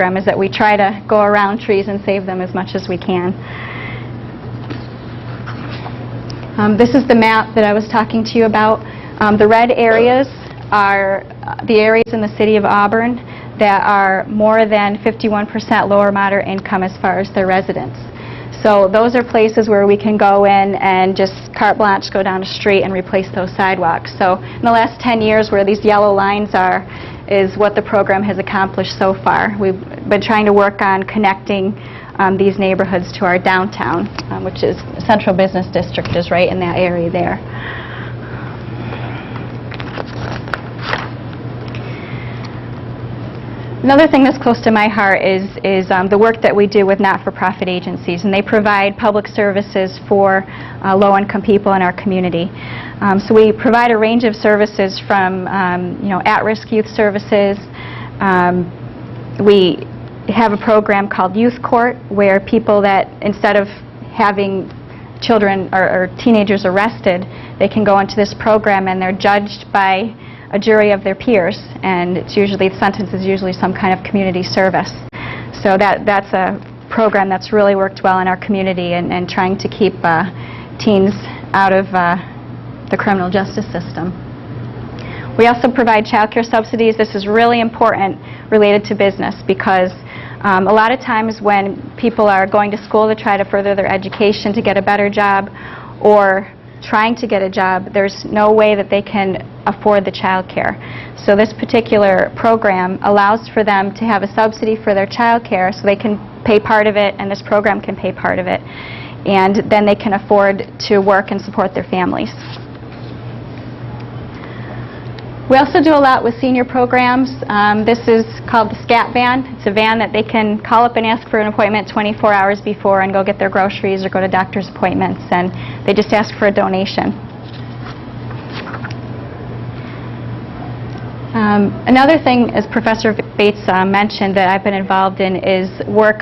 program is that we try to go around trees and save them as much as we can. This is the map that I was talking to you about. The red areas are the areas in the city of Auburn that are more than 51% low or moderate income as far as their residents. So those are places where we can go in and just carte blanche go down a street and replace those sidewalks. So in the last 10 years, where these yellow lines are is what the program has accomplished so far. We've been trying to work on connecting these neighborhoods to our downtown, which is Central Business District is right in that area there. Another thing that's close to my heart is the work that we do with not-for-profit agencies, and they provide public services for low-income people in our community. So we provide a range of services from at-risk youth services. We have a program called Youth Court, where people that, instead of having children or teenagers arrested, they can go into this program and they're judged by a jury of their peers, and it's usually, the sentence is usually some kind of community service. So that's a program that's really worked well in our community and trying to keep teens out of the criminal justice system. We also provide child care subsidies. This is really important related to business because a lot of times when people are going to school to try to further their education to get a better job or trying to get a job, there's no way that they can afford the child care. So this particular program allows for them to have a subsidy for their child care so they can pay part of it and this program can pay part of it. And then they can afford to work and support their families. We also do a lot with senior programs. This is called the SCAT van. It's a van that they can call up and ask for an appointment 24 hours before and go get their groceries or go to doctor's appointments, and they just ask for a donation. Another thing, as Professor Bates mentioned, that I've been involved in is work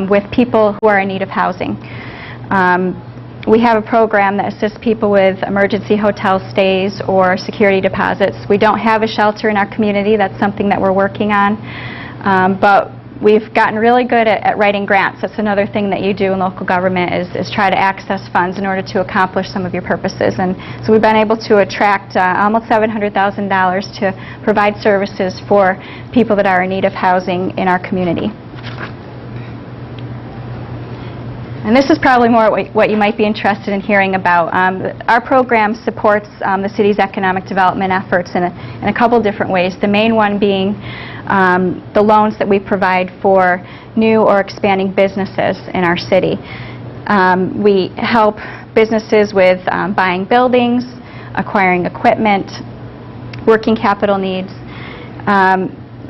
with people who are in need of housing. We have a program that assists people with emergency hotel stays or security deposits. We don't have a shelter in our community. That's something that we're working on. But we've gotten really good at writing grants. That's another thing that you do in local government is try to access funds in order to accomplish some of your purposes. And so we've been able to attract almost $700,000 to provide services for people that are in need of housing in our community. And this is probably more what you might be interested in hearing about. Our program supports the city's economic development efforts in a couple different ways. The main one being the loans that we provide for new or expanding businesses in our city. We help businesses with buying buildings, acquiring equipment, working capital needs.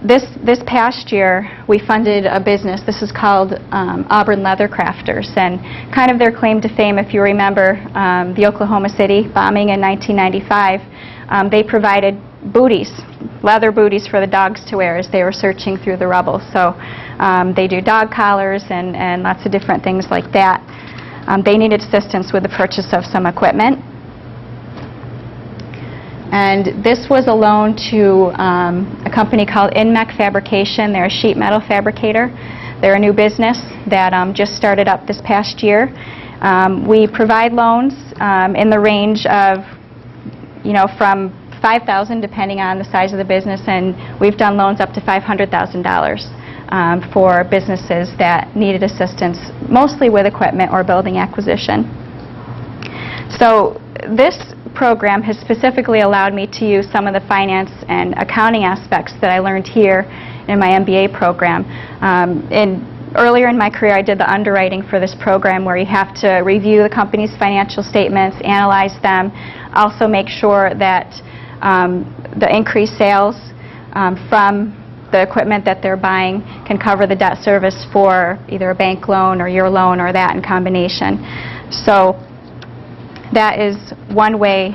This past year, we funded a business. This is called Auburn Leather Crafters, and kind of their claim to fame, if you remember the Oklahoma City bombing in 1995, they provided booties, leather booties for the dogs to wear as they were searching through the rubble. So they do dog collars and lots of different things like that. They needed assistance with the purchase of some equipment. And this was a loan to a company called Inmec Fabrication. They're a sheet metal fabricator. They're a new business that just started up this past year. We provide loans in the range of, from $5,000 depending on the size of the business, and we've done loans up to $500,000 for businesses that needed assistance, mostly with equipment or building acquisition. So this program has specifically allowed me to use some of the finance and accounting aspects that I learned here in my MBA program. Earlier in my career, I did the underwriting for this program where you have to review the company's financial statements, analyze them, also make sure that the increased sales from the equipment that they're buying can cover the debt service for either a bank loan or your loan or that in combination. So that is one way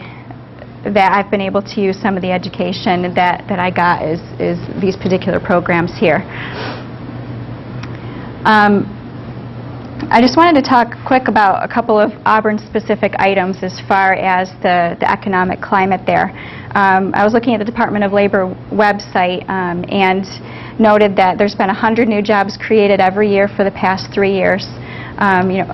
that I've been able to use some of the education that I got is these particular programs here. I just wanted to talk quick about a couple of Auburn-specific items as far as the economic climate there. I was looking at the Department of Labor website and noted that there's been 100 new jobs created every year for the past 3 years.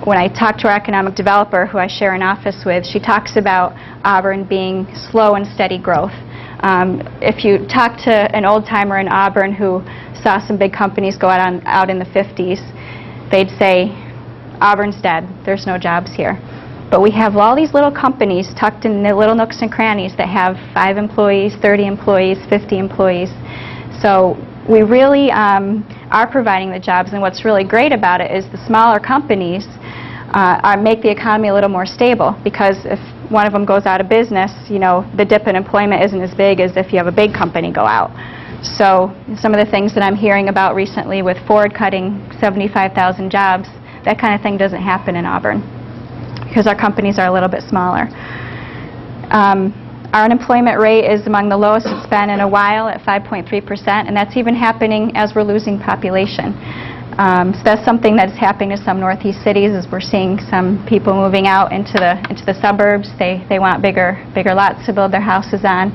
When I talk to our economic developer, who I share an office with, she talks about Auburn being slow and steady growth. If you talk to an old-timer in Auburn who saw some big companies go out in the 50s, they'd say, Auburn's dead. There's no jobs here. But we have all these little companies tucked in the little nooks and crannies that have 5 employees, 30 employees, 50 employees. So we really are providing the jobs, and what's really great about it is the smaller companies make the economy a little more stable, because if one of them goes out of business, the dip in employment isn't as big as if you have a big company go out. So some of the things that I'm hearing about recently with Ford cutting 75,000 jobs, that kind of thing doesn't happen in Auburn because our companies are a little bit smaller. Our unemployment rate is among the lowest it's been in a while at 5.3%, and that's even happening as we're losing population. So that's something that's happening to some Northeast cities, is we're seeing some people moving out into the suburbs. They want bigger lots to build their houses on.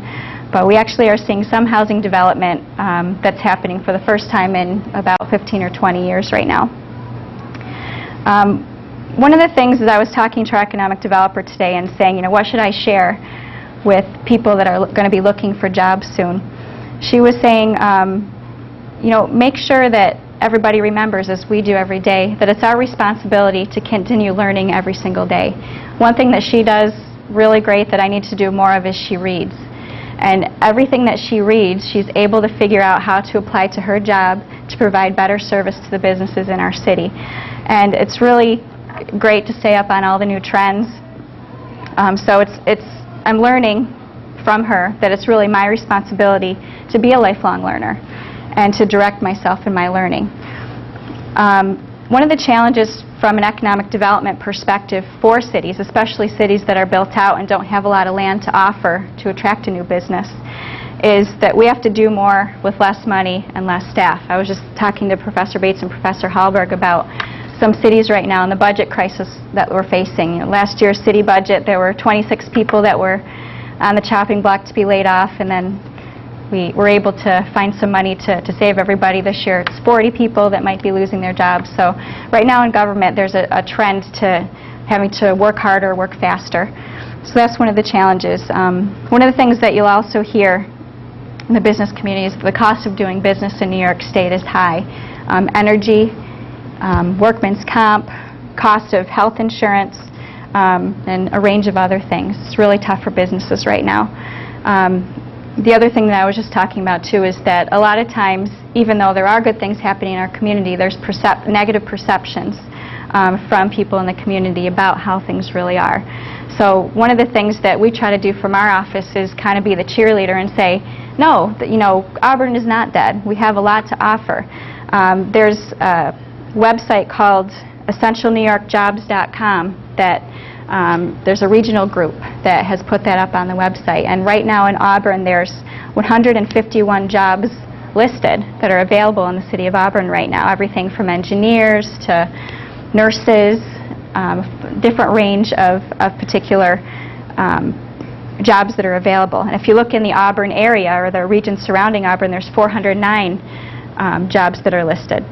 But we actually are seeing some housing development that's happening for the first time in about 15 or 20 years right now. One of the things is I was talking to our economic developer today and saying, what should I share with people that are going to be looking for jobs soon? She was saying, make sure that everybody remembers, as we do every day, that it's our responsibility to continue learning every single day. One thing that she does really great that I need to do more of is she reads. And everything that she reads, she's able to figure out how to apply to her job to provide better service to the businesses in our city. And it's really great to stay up on all the new trends. So I'm learning from her that it's really my responsibility to be a lifelong learner and to direct myself in my learning. One of the challenges from an economic development perspective for cities, especially cities that are built out and don't have a lot of land to offer to attract a new business, is that we have to do more with less money and less staff. I was just talking to Professor Bates and Professor Hallberg about some cities right now and the budget crisis that we're facing. Last year's city budget, there were 26 people that were on the chopping block to be laid off, and then we were able to find some money to save everybody. This year it's 40 people that might be losing their jobs. So right now in government there's a trend to having to work harder, work faster. So that's one of the challenges. One of the things that you'll also hear in the business community is the cost of doing business in New York State is high. Energy, workman's comp, cost of health insurance, and a range of other things. It's really tough for businesses right now. The other thing that I was just talking about too is that a lot of times, even though there are good things happening in our community, there's negative perceptions from people in the community about how things really are. So one of the things that we try to do from our office is kind of be the cheerleader and say, no, Auburn is not dead. We have a lot to offer. There's a website called essentialnewyorkjobs.com that there's a regional group that has put that up on the website. And right now in Auburn there's 151 jobs listed that are available in the city of Auburn right now. Everything from engineers to nurses, different range of particular jobs that are available. And if you look in the Auburn area or the region surrounding Auburn, there's 409 jobs that are listed.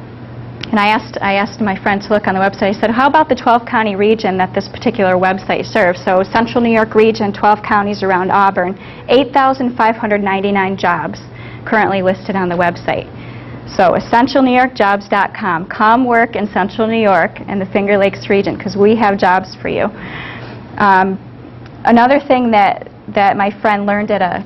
And I asked my friend to look on the website. I said, how about the 12-county region that this particular website serves? So Central New York region, 12 counties around Auburn, 8,599 jobs currently listed on the website. So essentialnewyorkjobs.com. Come work in Central New York and the Finger Lakes region, because we have jobs for you. Another thing that my friend learned at a